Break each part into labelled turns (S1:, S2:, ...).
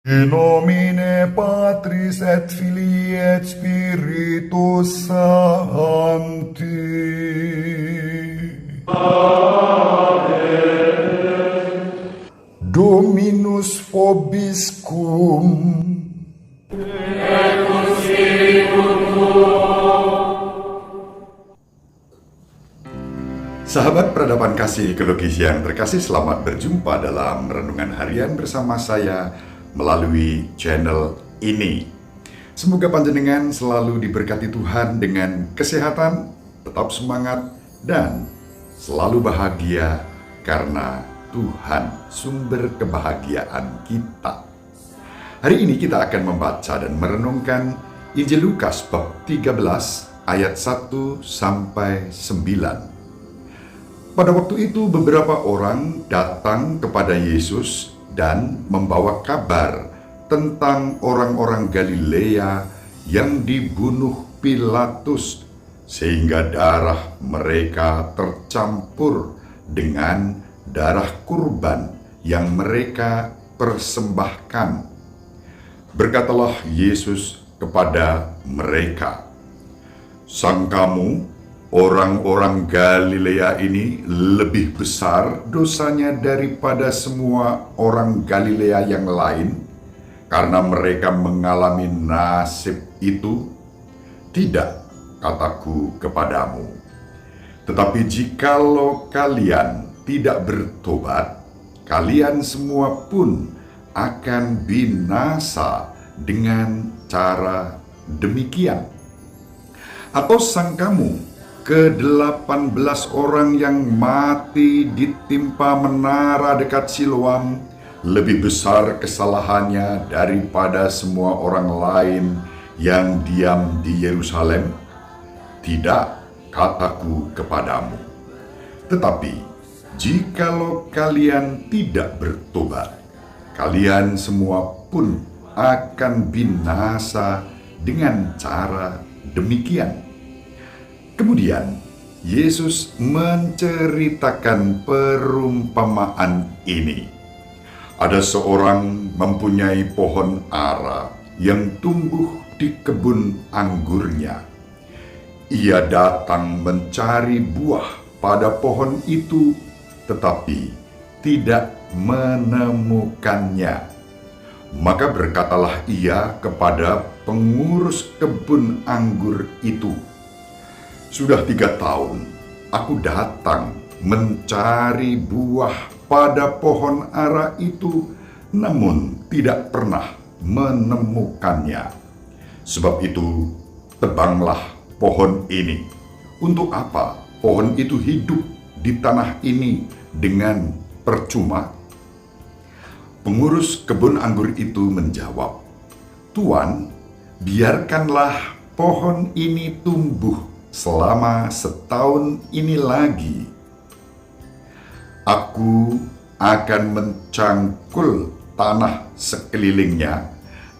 S1: In nomine Patris et Filii et Spiritus Sancti. Dominus vobiscum. Sahabat peradaban kasih ekologis yang terkasih, selamat berjumpa dalam renungan harian bersama saya melalui channel ini. Semoga panjenengan selalu diberkati Tuhan dengan kesehatan, tetap semangat, dan selalu bahagia karena Tuhan sumber kebahagiaan kita. Hari ini kita akan membaca dan merenungkan Injil Lukas bab 13 ayat 1 sampai 9. Pada waktu itu beberapa orang datang kepada Yesus dan membawa kabar tentang orang-orang Galilea yang dibunuh Pilatus, sehingga darah mereka tercampur dengan darah kurban yang mereka persembahkan. Berkatalah Yesus kepada mereka, "Sangkamu orang-orang Galilea ini lebih besar dosanya daripada semua orang Galilea yang lain, karena mereka mengalami nasib itu? Tidak, kataku kepadamu. Tetapi jikalau kalian tidak bertobat, kalian semua pun akan binasa dengan cara demikian. Atau sangkamu ke-18 orang yang mati ditimpa menara dekat Siloam lebih besar kesalahannya daripada semua orang lain yang diam di Yerusalem? Tidak, kataku kepadamu. Tetapi jikalau kalian tidak bertobat, kalian semua pun akan binasa dengan cara demikian." Kemudian Yesus menceritakan perumpamaan ini. Ada seorang mempunyai pohon ara yang tumbuh di kebun anggurnya. Ia datang mencari buah pada pohon itu, tetapi tidak menemukannya. Maka berkatalah ia kepada pengurus kebun anggur itu, "Sudah 3 tahun aku datang mencari buah pada pohon ara itu, namun tidak pernah menemukannya. Sebab itu tebanglah pohon ini. Untuk apa pohon itu hidup di tanah ini dengan percuma?" Pengurus kebun anggur itu menjawab, "Tuan, biarkanlah pohon ini tumbuh selama 1 tahun ini lagi. Aku akan mencangkul tanah sekelilingnya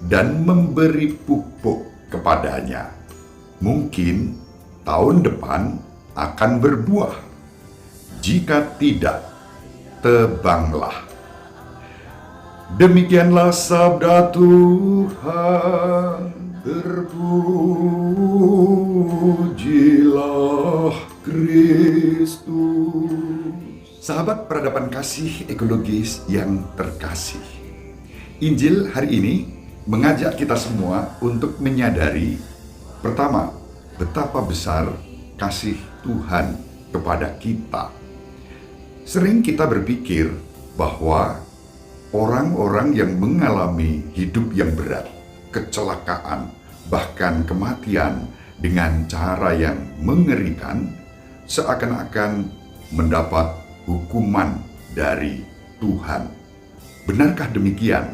S1: dan memberi pupuk kepadanya. Mungkin tahun depan akan berbuah. Jika tidak, tebanglah." Demikianlah sabda Tuhan. Terpujilah Kristus. Sahabat peradaban kasih ekologis yang terkasih, Injil hari ini mengajak kita semua untuk menyadari, pertama, betapa besar kasih Tuhan kepada kita. Sering kita berpikir bahwa orang-orang yang mengalami hidup yang berat, kecelakaan, bahkan kematian dengan cara yang mengerikan, seakan-akan mendapat hukuman dari Tuhan. Benarkah demikian?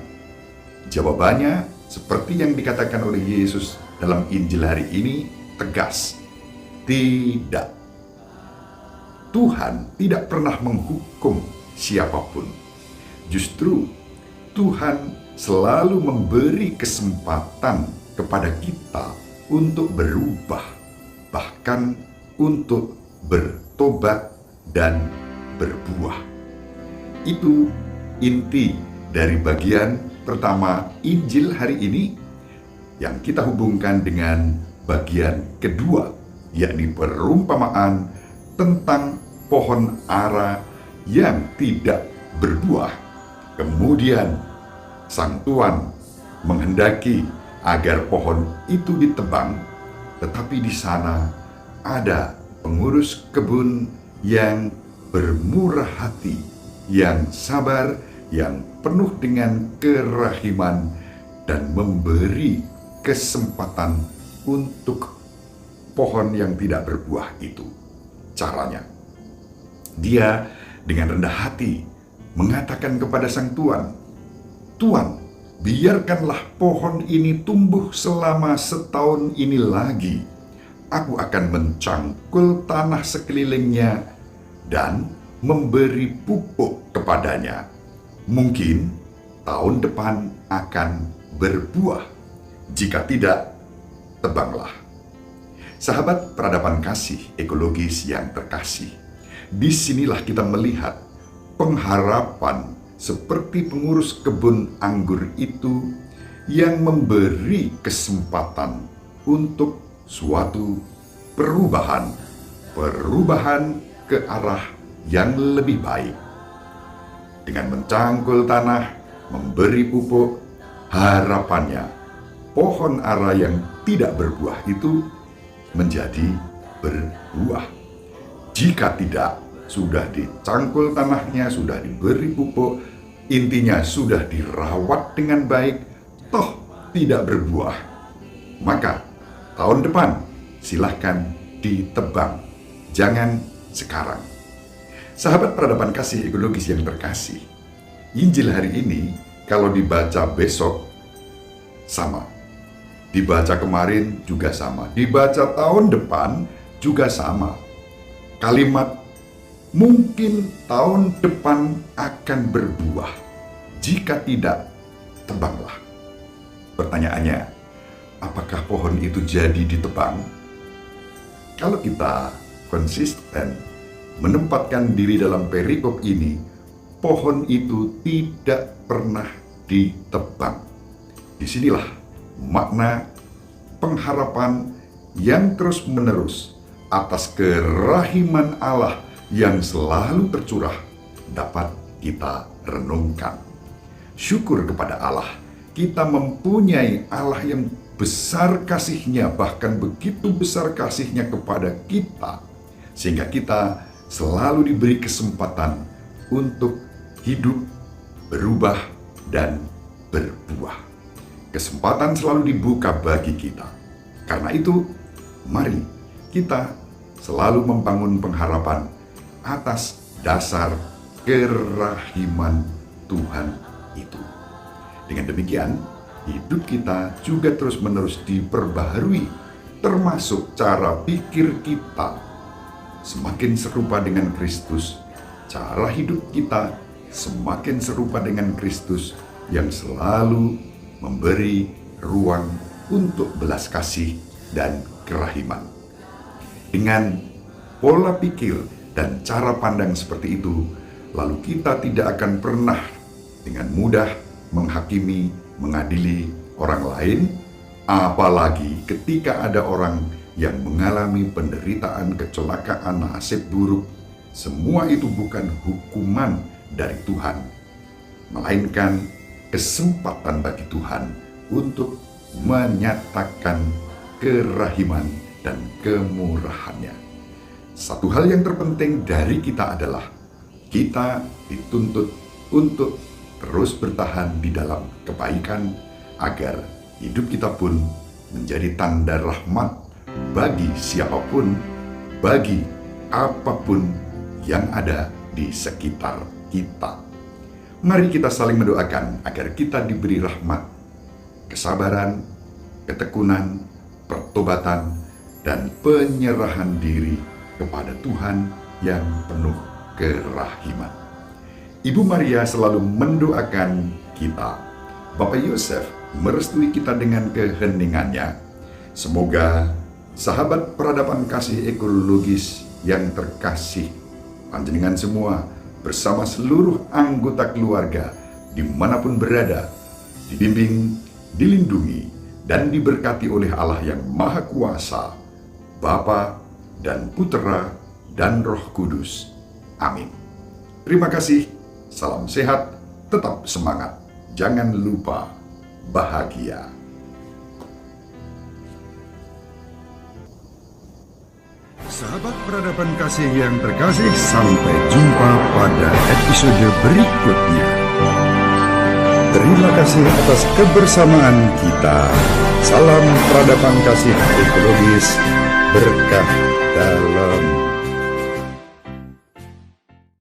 S1: Jawabannya, seperti yang dikatakan oleh Yesus dalam Injil hari ini, tegas. Tidak. Tuhan tidak pernah menghukum siapapun. Justru Tuhan selalu memberi kesempatan kepada kita untuk berubah, bahkan untuk bertobat dan berbuah. Itu inti dari bagian pertama Injil hari ini yang kita hubungkan dengan bagian kedua, yakni perumpamaan tentang pohon ara yang tidak berbuah. Kemudian sang tuan menghendaki agar pohon itu ditebang, tetapi di sana ada pengurus kebun yang bermurah hati, yang sabar, yang penuh dengan kerahiman, dan memberi kesempatan untuk pohon yang tidak berbuah itu. Caranya, dia dengan rendah hati mengatakan kepada sang tuan, "Tuan, biarkanlah pohon ini tumbuh selama setahun ini lagi. Aku akan mencangkul tanah sekelilingnya dan memberi pupuk kepadanya. Mungkin tahun depan akan berbuah. Jika tidak, tebanglah." Sahabat peradaban kasih ekologis yang terkasih, disinilah kita melihat pengharapan seperti pengurus kebun anggur itu yang memberi kesempatan untuk suatu perubahan ke arah yang lebih baik. Dengan mencangkul tanah, memberi pupuk, harapannya pohon ara yang tidak berbuah itu menjadi berbuah. Jika tidak, sudah dicangkul tanahnya, sudah diberi pupuk, intinya sudah dirawat dengan baik, toh tidak berbuah, maka tahun depan silahkan ditebang, jangan sekarang. Sahabat peradaban kasih ekologis yang terkasih, Injil hari ini kalau dibaca besok sama, dibaca kemarin juga sama, dibaca tahun depan juga sama. Kalimat mungkin tahun depan akan berbuah, jika tidak, tebanglah. Pertanyaannya, apakah pohon itu jadi ditebang? Kalau kita konsisten menempatkan diri dalam perikop ini, pohon itu tidak pernah ditebang. Disinilah makna pengharapan yang terus-menerus atas kerahiman Allah yang selalu tercurah dapat kita renungkan. Syukur kepada Allah, kita mempunyai Allah yang besar kasih-Nya, bahkan begitu besar kasih-Nya kepada kita, sehingga kita selalu diberi kesempatan untuk hidup, berubah, dan berbuah. Kesempatan selalu dibuka bagi kita. Karena itu, mari kita selalu membangun pengharapan atas dasar kerahiman Tuhan itu. Dengan demikian, hidup kita juga terus-menerus diperbaharui, termasuk cara pikir kita. Semakin serupa dengan Kristus, cara hidup kita semakin serupa dengan Kristus yang selalu memberi ruang untuk belas kasih dan kerahiman. Dengan pola pikir dan cara pandang seperti itu, lalu kita tidak akan pernah dengan mudah menghakimi, mengadili orang lain, apalagi ketika ada orang yang mengalami penderitaan, kecelakaan, nasib buruk. Semua itu bukan hukuman dari Tuhan, melainkan kesempatan bagi Tuhan untuk menyatakan kerahiman dan kemurahan-Nya. Satu hal yang terpenting dari kita adalah kita dituntut untuk terus bertahan di dalam kebaikan agar hidup kita pun menjadi tanda rahmat bagi siapapun, bagi apapun yang ada di sekitar kita. Mari kita saling mendoakan agar kita diberi rahmat, kesabaran, ketekunan, pertobatan, dan penyerahan diri kepada Tuhan yang penuh kerahiman. Ibu Maria selalu mendoakan kita. Bapak Yosef merestui kita dengan keheningannya. Semoga sahabat peradaban kasih ekologis yang terkasih, panjenengan semua bersama seluruh anggota keluarga dimanapun berada, dibimbing, dilindungi, dan diberkati oleh Allah yang Maha Kuasa, Bapa dan Putera dan Roh Kudus. Amin. Terima kasih, salam sehat, tetap semangat, jangan lupa bahagia. Sahabat peradaban kasih yang terkasih, sampai jumpa pada episode berikutnya. Terima kasih atas kebersamaan kita. Salam peradaban kasih ekologis, berkah dalam